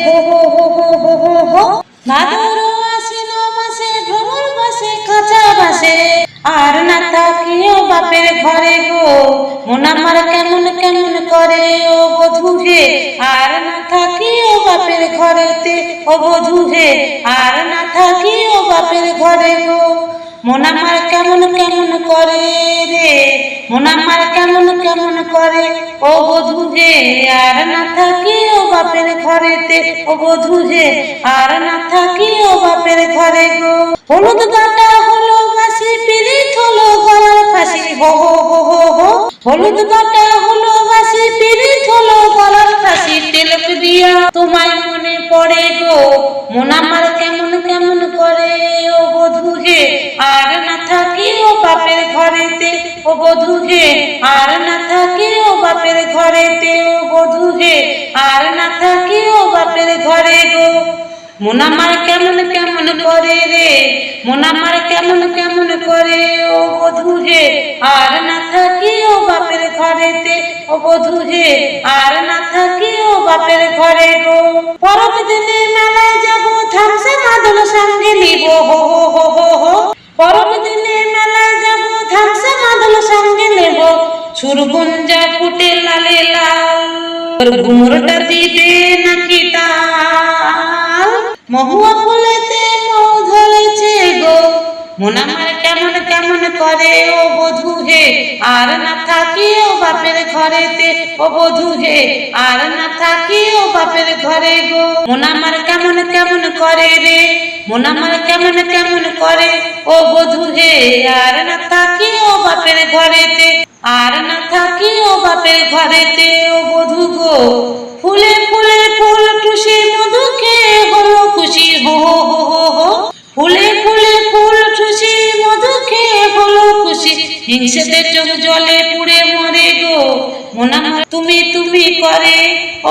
হো হো হো হো হো হো হো। ভাদর আশ্বিন মাসে ভ্রমর বসে কাঁচা বাসে, আর না থাকিও বাপের ঘরে গো। মন আমার কেমন কেমন করে ও বধূ হে, আর না থাকিও বাপের ঘরেতে ও বধূ হে, আর না থাকিও বাপের ঘরে গো। মন আমার কেমন কেমন করে রে, মন আমার কেমন কেমন করে ও বধূ হে, আর না থাকিও বাপের ঘরেতে ও বধূ হে, আর না থাকিও বাপের ঘরে গো। হলুদ কাটা হলো বাসি, পিরিত হলো গলার ফাঁসি, হো হো হো হো হো। হলুদ কাটা হলো বাসি, পিরিত হলো গলার ফাঁসি, তিলক দিয়া তোমায় মনে পড়ে গো। মন আমার কেমন কেমন করে ও বধূ হে, আর না থাকিও বাপের ঘরেতে ও বধূ হে, আর না থাকিও বাপের ঘরেতে ও বধূ হে, আর না থাকিও বাপের ঘরে গো। মন আমার কেমন কেমন করে রে, মন আমার কেমন কেমন করে ও বধূ হে, আর না থাকিও বাপের ঘরেতে ও বধূ হে, আর না থাকিও বাপের ঘরে গো। পরব দিনে মেলায় যাব, থামসা মাদল সঙ্গে নিব, হো হো হো হো হো। পরব দিনে মেলায় যাব, থামসা মাদল সঙ্গে নেব, সুরগুঞ্জা ফুটে লালে লাল, ঘুমরটা দিবে নাকি তাল, মহুয়া ফুলেতে মৌ ধরেছে গো। মন আমার কেমন কেমন করে ও বধূ হে, আর না থাকিও বাপের ঘরেতে ও বধূ হে, আর না থাকিও বাপের ঘরে গো। মন আমার কেমন কেমন করে রে, মন আমার কেমন কেমন করে ও বধূ হে, আর না থাকিও বাপের ঘরেতে, আর না থাকিও বাপের ঘরেতে ও বধূ গো। ফুলে ফুলে ফুল টুসি মধু খেয়ে হলো খুশি, হো হো হো হো হো। ফুলে ফুলে ফুল টুসি মধু খেয়ে হলো খুশি, হিংসেতে চোখ জলে পুড়ে মরে গো। মন আমার তুমি তুমি করে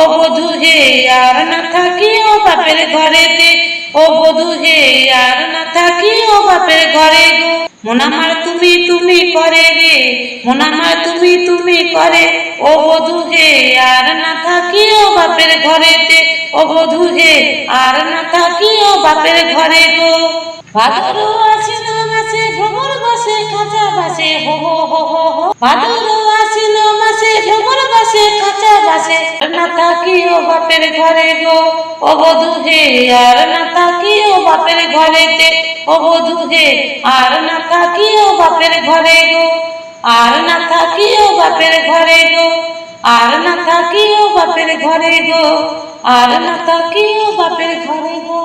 ও বধূ হে, আর না থাকিও বাপের ঘরেতে ও বধূ হে, আর না থাকিও বাপের ঘরে গো। মন আমার তুমি তুমি করে রে, মন আমার তুমি তুমি করে ও বধূ হে, আর না থাকিও বাপের ঘরেতে ও বধূ হে, আর না থাকিও বাপের ঘরে গো। ভাদর আশ্বিন মাসে ভ্রমর বসে কাঁচা বাসে, হো হো হো হো হো। ভাদর আশ্বিন মাসে ভ্রমর বসে কাঁচা বাসে, না থাকিও বাপের ঘরে গো ও বধূ হে, আর না থাকিও বাপের ঘরেতে ও বধূ হে, আর না থাকিও বাপের ঘরে গো, আর না থাকিও বাপের ঘরে গো, আর না থাকিও বাপের ঘরে গো, আর না থাকিও বাপের ঘরে গো।